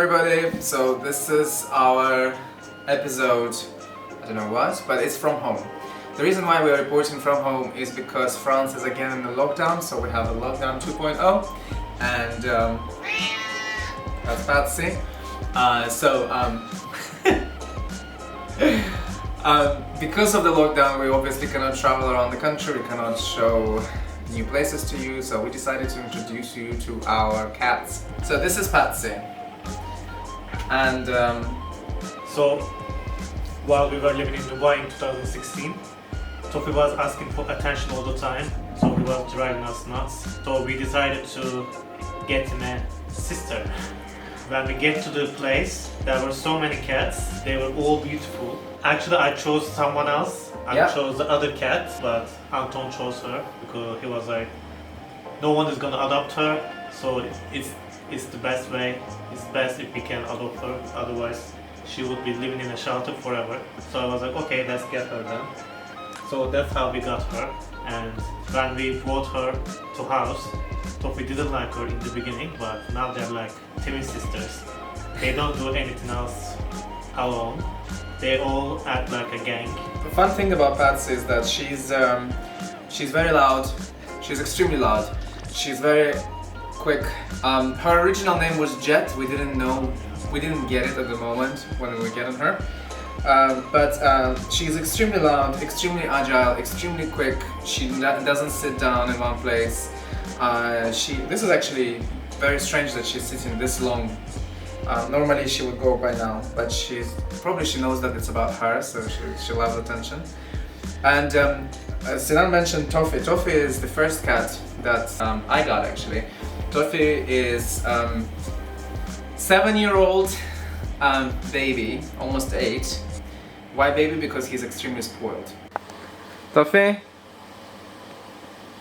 everybody, so this is our episode, I don't know what, but it's from home. The reason why we are reporting from home is because France is again in the lockdown, so we have a lockdown 2.0 and that's Patsy. Because of the lockdown, we obviously cannot travel around the country, we cannot show new places to you, so we decided to introduce you to our cats. So this is Patsy. And so while we were living in Dubai in 2016, Toffee was asking for attention all the time, so he was driving us nuts. So we decided to get him a sister. When we get to the place, there were so many cats, they were all beautiful. Actually, I chose someone else. I chose the other cat, but Anton chose her because he was like, no one is gonna adopt her, so it's the best way. It's best if we can adopt her, otherwise she would be living in a shelter forever. So I was like, okay, let's get her then. So that's how we got her. And when we brought her to house, Toffee didn't like her in the beginning, but now they're like twin sisters. They don't do anything else alone. They all act like a gang. the fun thing about Patsy is that she's very loud. She's extremely loud. She's very quick. Her original name was Jet. We didn't get it at the moment when we were getting her. But she's extremely loud, extremely agile, extremely quick. She doesn't sit down in one place. This is actually very strange that she's sitting this long. Normally she would go by now, but she knows that it's about her, so she loves attention. And Sinan mentioned Toffee. Toffee is the first cat that I got actually. Toffee is 7-year-old baby, almost 8. Why baby? Because he's extremely spoiled. Toffee?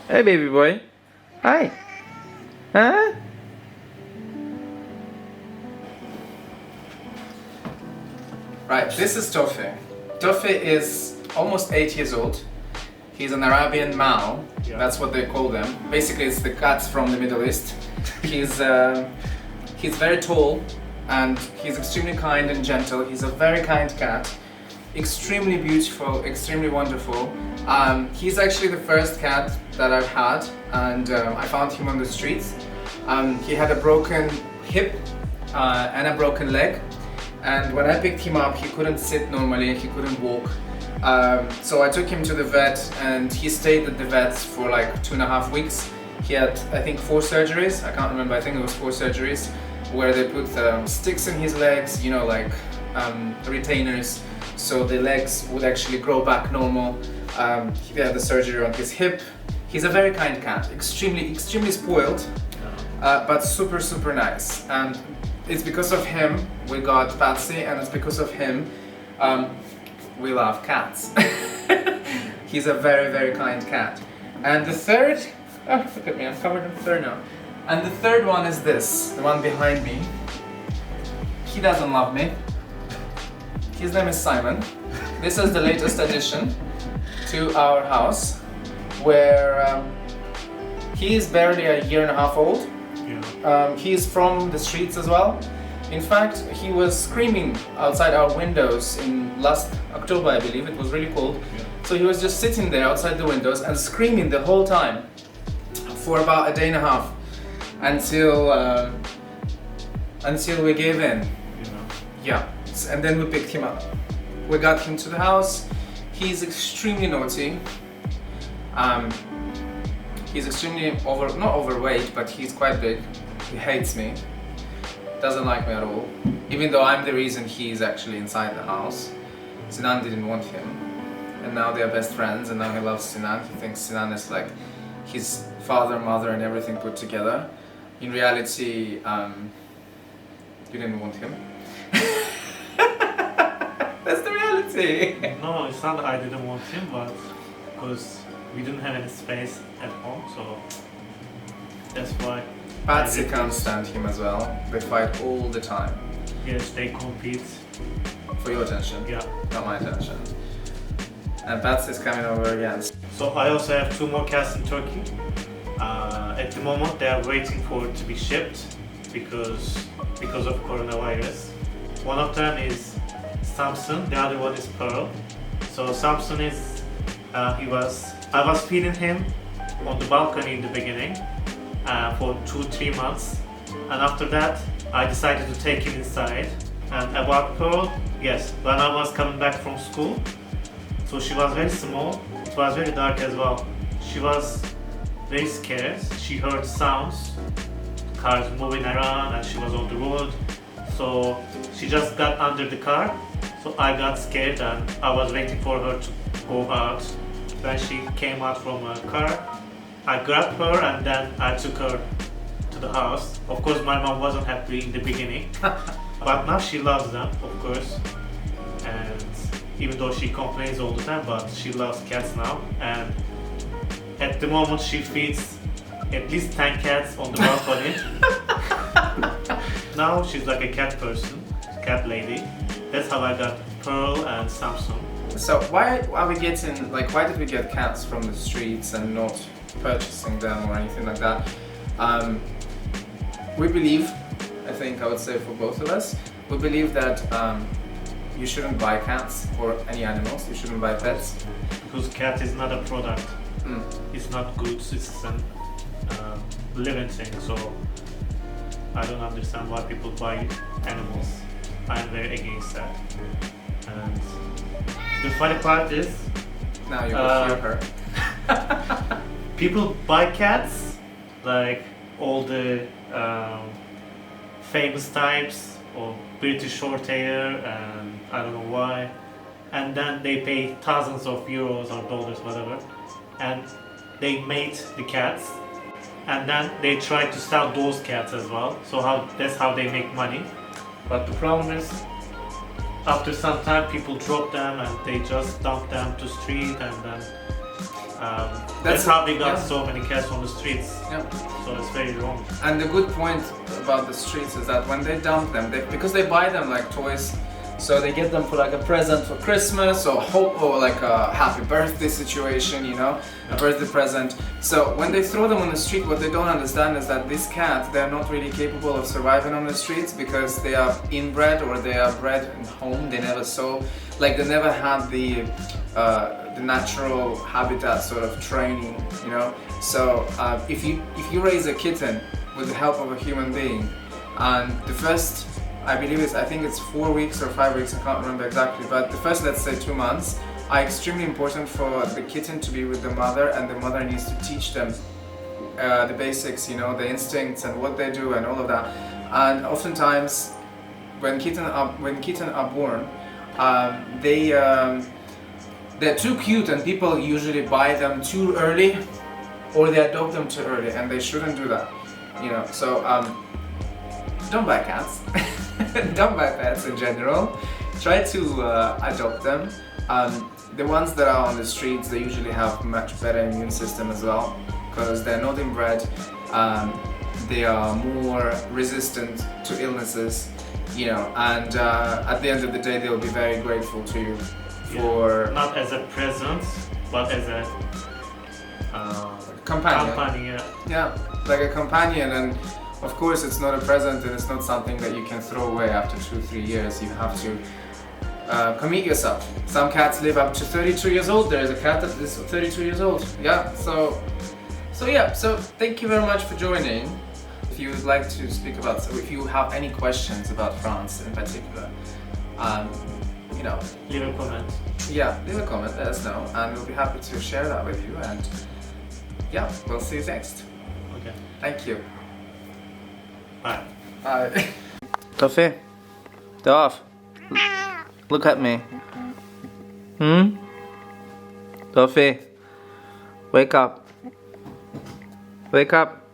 Hey baby boy. Hi. Huh? Right, this is Toffee. Toffee is almost 8 years old. He's an Arabian Mau. Yeah. That's what they call them. Basically, it's the cats from the Middle East. He's very tall and he's extremely kind and gentle. He's a very kind cat. Extremely beautiful, extremely wonderful. He's actually the first cat that I've had, and I found him on the streets. He had a broken hip and a broken leg. And when I picked him up, he couldn't sit normally, he couldn't walk. So I took him to the vet and he stayed at the vet for like 2.5 weeks. He had, I think, 4 surgeries. I can't remember, I think it was 4 surgeries where they put sticks in his legs, you know, like retainers, so the legs would actually grow back normal. He had the surgery on his hip. He's a very kind cat, extremely spoiled, but super nice. And it's because of him we got Patsy, and it's because of him we love cats. He's a very kind cat. And the third, oh look at me, I'm covered in fur now. And the third one is this, the one behind me. He doesn't love me. His name is Simon. This is the latest addition to our house, where he is barely a 1.5 years old. He is from the streets as well. In fact, he was screaming outside our windows in last October, I believe. It was really cold. Yeah. So he was just sitting there outside the windows and screaming the whole time for about 1.5 days until we gave in. Yeah. And then we picked him up. We got him to the house. He's extremely naughty. He's extremely not overweight, but he's quite big. He hates me. Doesn't like me at all. Even though I'm the reason he's actually inside the house. Sinan didn't want him. And now they are best friends, and now he loves Sinan. He thinks Sinan is like his father, mother, and everything put together. In reality, you didn't want him. That's the reality. No, it's not that I didn't want him, but because we didn't have any space at home, so that's why. Patsy can't stand him as well. They fight all the time. Yes, they compete. For your attention? Yeah. Not my attention. And Patsy's coming over again. So I also have 2 more cats in Turkey. At the moment they are waiting for it to be shipped because because of coronavirus. One of them is Samson, the other one is Pearl. So Samson is, I was feeding him on the balcony in the beginning for 2-3 months, and after that I decided to take him inside. And about Pearl, yes, when I was coming back from school, so she was very small, it was very dark as well. She was very scared, she heard sounds, cars moving around, and she was on the road. So she just got under the car, so I got scared and I was waiting for her to go out. When she came out from her car, I grabbed her and then I took her to the house. Of course my mom wasn't happy in the beginning, but now she loves them, of course. And even though she complains all the time, but she loves cats now. And at the moment she feeds at least 10 cats on the balcony. Now she's like a cat person, cat lady. That's how I got Pearl and Samson. So why did we get cats from the streets and not purchasing them or anything like that? We believe, I think I would say for both of us, we believe that you shouldn't buy cats or any animals, you shouldn't buy pets. Because cat is not a product, it's not goods, it's a living thing, so I don't understand why people buy animals. I'm very against that. And the funny part is, now you will hear her. People buy cats, like all the famous types or British short hair, and I don't know why, and then they pay thousands of euros or dollars, whatever, and they mate the cats, and then they try to sell those cats as well. So that's how they make money. But the problem is, after some time people drop them and they just dump them to street, and then that's how they got so many cats on the streets. Yeah. So it's very wrong. And the good point about the streets is that when they dump them, because they buy them like toys, so they get them for like a present for Christmas or like a happy birthday situation, you know, a birthday present. So when they throw them on the street, what they don't understand is that these cats, they're not really capable of surviving on the streets because they are inbred or they are bred in home. They never they never had the natural habitat sort of training, you know. So if you raise a kitten with the help of a human being, and the first, I think it's 4 weeks or 5 weeks, I can't remember exactly, but the first, let's say 2 months, are extremely important for the kitten to be with the mother, and the mother needs to teach them the basics, you know, the instincts and what they do and all of that. And oftentimes, when kittens are born, they're too cute, and people usually buy them too early, or they adopt them too early, and they shouldn't do that, you know. So don't buy cats. Don't buy pets in general. Try to adopt them. The ones that are on the streets, they usually have much better immune system as well, because they're not inbred. They are more resistant to illnesses, you know, and at the end of the day, they'll be very grateful to you for not as a present, but as a companion. Yeah, like a companion. And of course, it's not a present, and it's not something that you can throw away after 2-3 years. You have to commit yourself. Some cats live up to 32 years old. There is a cat that is 32 years old. Yeah, so thank you very much for joining. If you would like to speak about, so if you have any questions about France in particular, you know, leave a comment. Yeah, leave a comment, let us know, and we'll be happy to share that with you. And yeah, we'll see you next. Okay. Thank you. Bye. Bye. Toffee, Toff, look at me. Toffee, wake up. Wake up.